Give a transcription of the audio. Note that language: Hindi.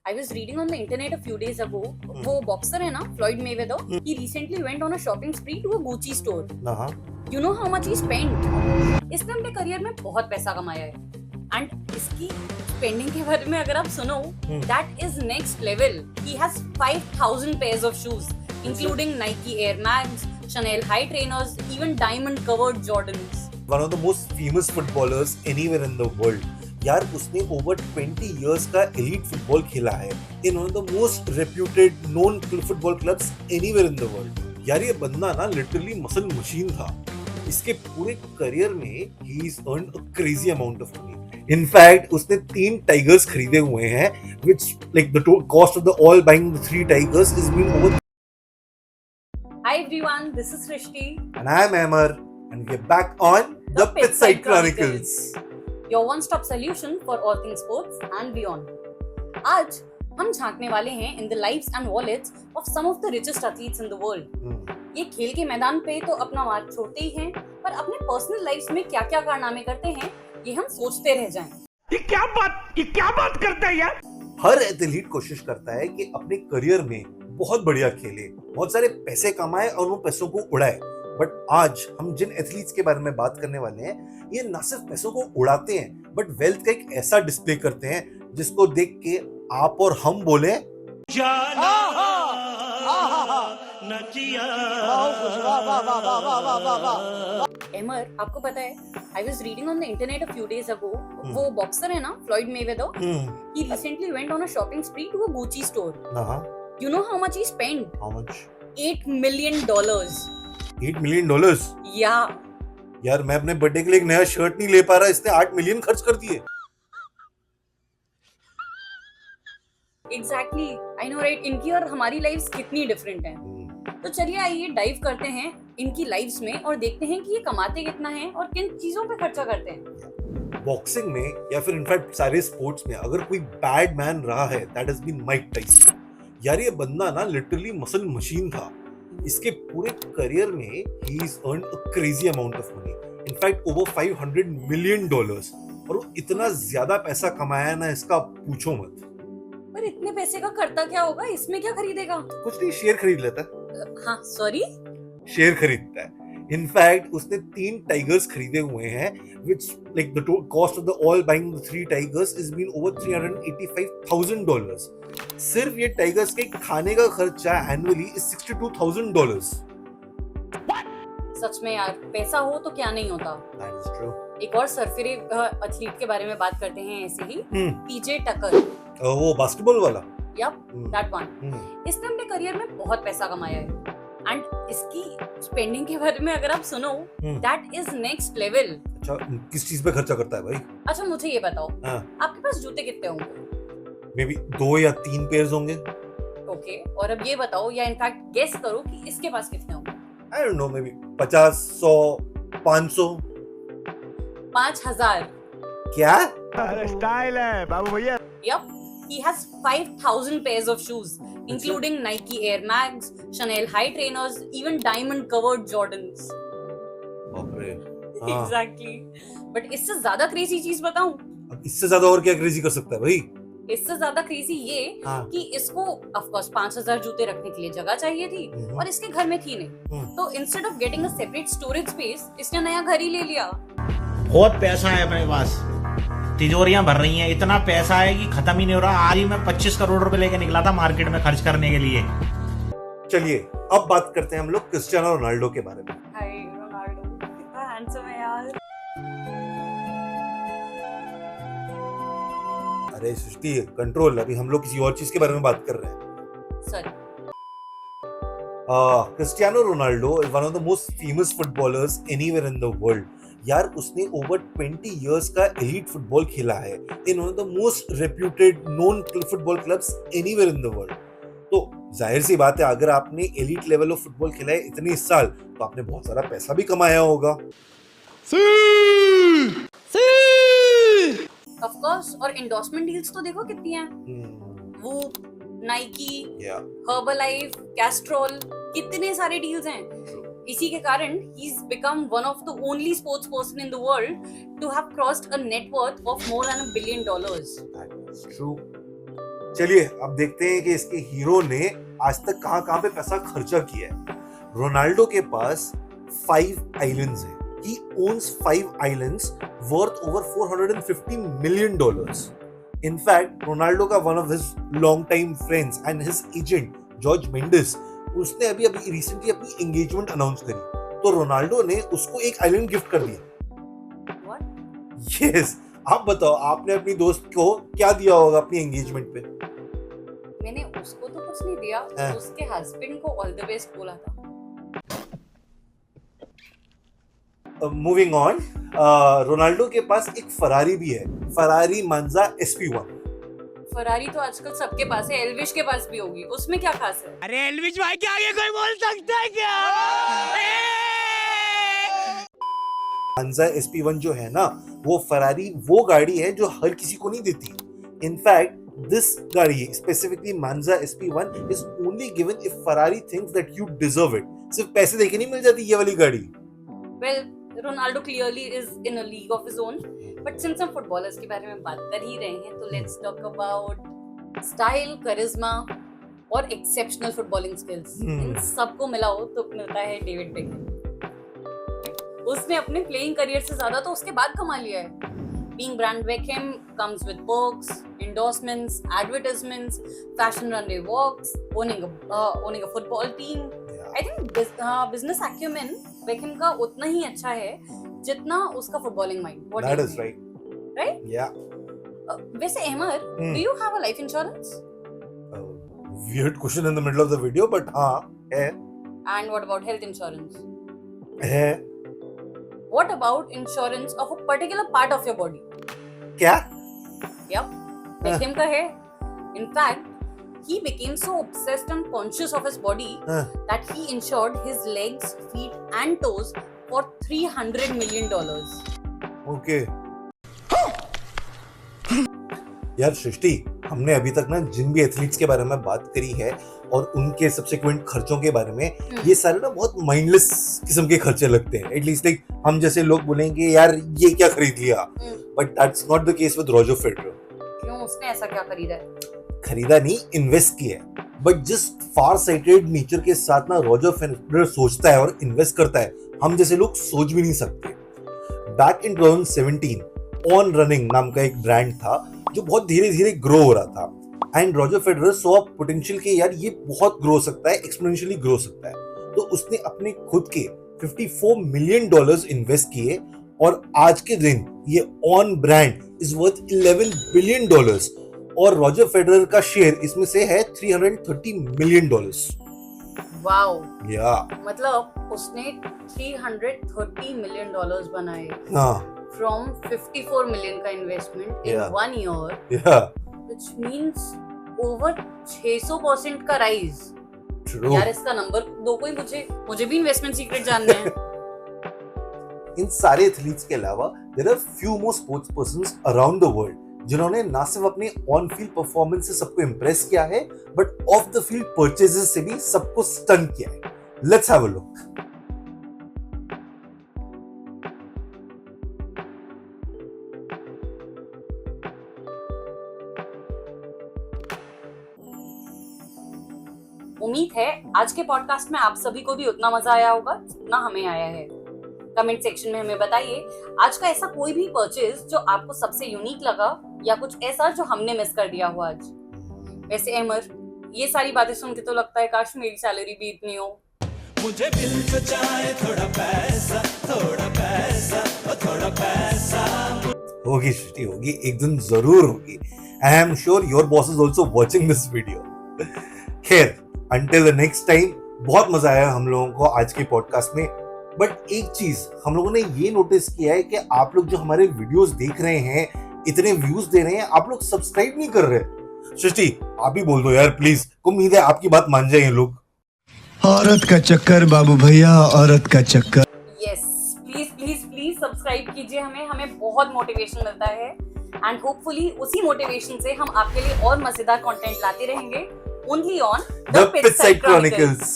I was reading on the internet a few days ago. वो बॉक्सर है ना, Floyd Mayweather. He recently went on a shopping spree to a Gucci store. You know how much he spent? इसने अपने करियर में बहुत पैसा कमाया है. And इसकी स्पेंडिंग के बारे में अगर आप सुनो, that is next level. He has 5,000 pairs of shoes, including Nike Air Max, Chanel high trainers, even diamond-covered Jordans. One of the most famous footballers anywhere in the world. यार उसने over 20 years का elite football खेला है in one of the most reputed known football clubs anywhere in the world. यार ये बंदा ना literally muscle machine था. इसके पूरे करियर में he's earned a crazy amount of money. In fact, उसने 3 टाइगर्स खरीदे हुए हैं, which like the cost of the all buying the 3 tigers is been over. Hi everyone, this is Srishti. And I am Amar, and we're back on the Pitside Chronicles. Your one-stop solution for all things sports and beyond. आज हम झांकने वाले हैं in the lives and wallets of some of the richest athletes in the world. ये खेल के मैदान पे तो अपना मार्क छोड़ते ही हैं, पर अपने पर्सनल लाइफ्स में क्या-क्या कारनामे करते हैं, ये हम सोचते रह जाएं. ये क्या बात करता है यार? हर एथलीट कोशिश करता है कि अपने करियर में बहुत बढ़िया खेले, बहुत सारे पैसे कमाए और वो पैसों को उड़ाए. बट आज हम जिन एथलीट्स के बारे में बात करने वाले हैं, ये न सिर्फ पैसों को उड़ाते हैं, बट वेल्थ का एक ऐसा डिस्प्ले करते हैं जिसको देख के आप और हम बोले एमर, आपको पता है, I was reading on the internet a few days ago. वो बॉक्सर है ना, Floyd Mayweather. He recently went on a shopping spree to a Gucci store. You know how much he spent? How much? $8 million. $8 million? Yeah. यार मैं अपने बर्थडे के लिए एक नया शर्ट नहीं ले पा रहा, इसने 8 मिलियन खर्च कर दिए. Exactly. I know, right? इनकी और हमारी लाइफ्स कितनी डिफरेंट हैं. तो चलिए आइए डाइव करते हैं इनकी लाइफ्स में और देखते हैं कि ये कमाते कितना है और किन चीजों पे खर्चा करते हैं. बॉक्सिंग में या फिर इनफैक्ट सारे स्पोर्ट्स में अगर कोई बैड मैन रहा है, that has been Mike Tyson. यार ये बंदा ना लिटरली मसल मशीन था. इसके पूरे करियर में he is earned a crazy amount of money. In fact over $500 million. और वो इतना ज्यादा पैसा कमाया ना, इसका पूछो मत. पर इतने पैसे का करता क्या होगा? इसमें क्या खरीदेगा? कुछ नहीं, शेयर खरीद लेता है. हाँ, सॉरी, शेयर खरीदता है. इनफैक्ट उसने 3 टाइगर्स खरीदे हुए हैं, which like the cost of the all buying the 3 tigers is been over $385,000. सिर्फ ये टाइगर्स के खाने का खर्चा एनुअली is $62,000. सच में यार, पैसा हो तो क्या नहीं होता. That is true. एक और सरफिरे एथलीट के बारे में बात करते हैं ऐसे ही. पीजे टकर. वो बास्केटबॉल वाला. Yup, that one. इसने अपने करियर में बहुत पैसा कमाया है. एंड इसकी स्पेंडिंग के बारे में अगर आप सुनो, that is next level. अच्छा, किस चीज पे खर्चा करता है भाई? अच्छा मुझे ये बताओ, आपके पास जूते कितने होंगे? मे बी 2 या 3 पेयर्स होंगे. ओके, और अब ये बताओ या इनफैक्ट गेस करो कि इसके पास कितने होंगे? I don't know, may be 50, 100, 500. 5,000. क्या? स्टाइल है बाबू भैया. Yup, he has 5,000 pairs of shoes, including Nike Air Max, Chanel high trainers, even diamond-covered Jordans. बाप रे. Exactly. But इससे ज्यादा क्रेजी चीज बताऊं? अब इससे ज्यादा और क्या क्रेजी कर सकता है भाई? इससे ज्यादा क्रेजी ये कि इसको ऑफ कोर्स 5,000 जूते रखने के लिए जगह चाहिए थी और इसके घर में थी नहीं. तो instead of getting a separate storage space, इसने नया घर ही ले लिया. बहुत पैसा है मेरे पास, तिजोरियां भर रही हैं. इतना पैसा है कि खत्म ही नहीं हो रहा. आज ही मैं 25 करोड़ रुपए लेके निकला था मार्केट में खर्च करने के लिए. चलिए अब बात करते हैं हम लोग क्रिस्टियानो रोनाल्डो के बारे में. हाय रोनाल्डो, कितना हैंडसम है यार. अरे सृष्टि, कंट्रोल. अभी हम लोग किसी और चीज के बारे में बात कर रहे हैं. Sorry. Cristiano Ronaldo is one of the most famous footballers anywhere in the world. यार उसने ओवर 20 इयर्स का एलीट फुटबॉल खेला है in one of the most reputed known football clubs anywhere in the world. तो जाहिर सी बात है, अगर आपने एलीट लेवल ऑफ फुटबॉल खेला है इतने साल, तो आपने बहुत सारा पैसा भी कमाया होगा. ऑफ कोर्स, और एंडोर्समेंट डील्स तो देखो कितनी हैं. वो नाइकी, हर्बलाइफ, कैस्ट्रोल, कितने सारे डील्स हैं. इसी के कारण he's become one of the only sports person in the world to have crossed a net worth of more than $1 billion. That is true. चलिए अब देखते हैं कि इसके हीरो ने आज तक कहां पे पैसा खर्चा किया है। रोनाल्डो के पास 5 आइलैंड्स हैं। He owns 5 islands worth over $450 million. In fact, Ronaldo का one of his long-time friends and his agent George Mendes, उसने अभी रिसेंटली अपनी एंगेजमेंट अनाउंस करी, तो रोनाल्डो ने उसको एक आइलैंड गिफ्ट कर दिया। What? Yes, आप बताओ आपने अपनी दोस्त को क्या दिया होगा अपनी एंगेजमेंट पे? मैंने उसको तो कुछ नहीं दिया, उसके हस्बैंड को ऑल द बेस्ट बोला था। मूविंग ऑन, रोनाल्डो के पास एक फरारी भी है, फरारी मांजा SP1। फरारी तो आजकल सबके पास है, एल्विश के पास भी होगी, उसमें क्या खास है? अरे एल्विश भाई के आगे कोई बोल सकता है क्या? मांजा SP1 जो है ना, वो फरारी वो गाड़ी है जो हर किसी को नहीं देती। इनफैक्ट दिस गाड़ी स्पेसिफिकली मांजा SP1 is only given if Ferrari thinks that you deserve it. सिर्फ पैसे देके नहीं मिल जाती ये वाली गाड़ी। Well, Ronaldo clearly is in a league of his own. But since हम फुटबॉलर्स के बारे में बात कर ही रहे हैं, तो let's talk about style, charisma और exceptional footballing skills. इन सबको मिलाओ तो मिलता है डेविड बेकहम। उसने अपने प्लेइंग करियर से ज्यादा तो उसके बाद कमा लिया है। Being brand Beckham comes with perks, endorsements, advertisements, fashion runway walks, owning a football team. I think business acumen Beckham का उतना ही अच्छा है जितना उसका footballing mind. That is right. Right? Yeah. वैसे Ahmad, do you have a life insurance? Weird question in the middle of the video, but हाँ है। And what about health insurance? है। What about insurance of a particular part of your body? क्या? Yep, Beckham का है। In fact, he became so obsessed and conscious of his body that he insured his legs, feet, and toes for $300 million. Okay. यार सृष्टि, हमने अभी तक ना जिन भी एथलीट्स के बारे में बात करी है और उनके सब्सिक्वेंट खर्चों के बारे में, ये सारे ना बहुत माइंडलेस किस्म के खर्चे लगते हैं। एटलीस्ट लाइक हम जैसे लोग बोलेंगे यार ये क्या खरीद लिया, but that's not the case with Roger Federer. क्यों, उसने ऐसा क्या खरीदा है? खरीदा नहीं, इन्वेस्ट किया है। बट जिस फार साइटेड नेचर के साथ ना रॉजर फेडरर सोचता है और इन्वेस्ट करता है, हम जैसे लोग सोच भी नहीं सकते। बैक इन 2017 ऑन रनिंग नाम का एक ब्रांड था जो बहुत धीरे धीरे ग्रो हो रहा था, and Roger Federer saw potential के यार ये बहुत ग्रो हो सकता है, एक्सपोनेंशियली ग्रो हो सकता है। तो उसने अपने खुद के $54 मिलियन इन्वेस्ट किए और आज के दिन ये on brand is worth $11 billion और रॉजर फेडरर का शेयर इसमें से है $330 मिलियन। वाओ, या मतलब उसने $330 मिलियन बनाए। हाँ, from 54 million का investment in 1 year, which means over 600% का राइज। यार इसका नंबर दो कोई, मुझे भी इन्वेस्टमेंट सीक्रेट जानना है। इन सारे एथलीट्स के अलावा there are few more sports persons around the world जिन्होंने ना सिर्फ अपने ऑन फील्ड परफॉर्मेंस से सबको इंप्रेस किया है, but of the field purchases से भी सबको स्टन किया है। Let's have a look. उम्मीद है आज के पॉडकास्ट में आप सभी को भी उतना मजा आया होगा जितना हमें आया है। कमेंट सेक्शन में हमें बताइए आज का ऐसा कोई भी परचेज जो आपको सबसे यूनिक लगा या कुछ ऐसा जो हमने मिस कर दिया हो आज। वैसे अमर, ये सारी बातें सुन के तो लगता है काश मेरी सैलरी भी इतनी हो। मुझे बिल तो चाहे थोड़ा पैसा, थोड़ा पैसा, थोड़ा पैसा। होगी सृष्टि, होगी, एक दिन जरूर होगी। I am sure your boss is also watching this video. खैर, until the next time, बहुत मजा आया हम लोगों को आज के पॉडकास्ट में। बट एक चीज हम लोगों ने ये नोटिस किया है कि आप लोग जो हमारे वीडियोस देख रहे हैं, इतने व्यूज दे रहे हैं, आप लोग सब्सक्राइब नहीं कर रहे। सृष्टि, आप ही बोल दो यार प्लीज, उम्मीद है आपकी बात मान जाए ये लोग। औरत का चक्कर बाबू भैया, औरत का चक्कर। Yes, please please please subscribe कीजिए, हमें बहुत मोटिवेशन मिलता है एंड होपफुली उसी मोटिवेशन से हम आपके लिए और मजेदार कंटेंट लाते रहेंगे। Only on The Pitchside Chronicles.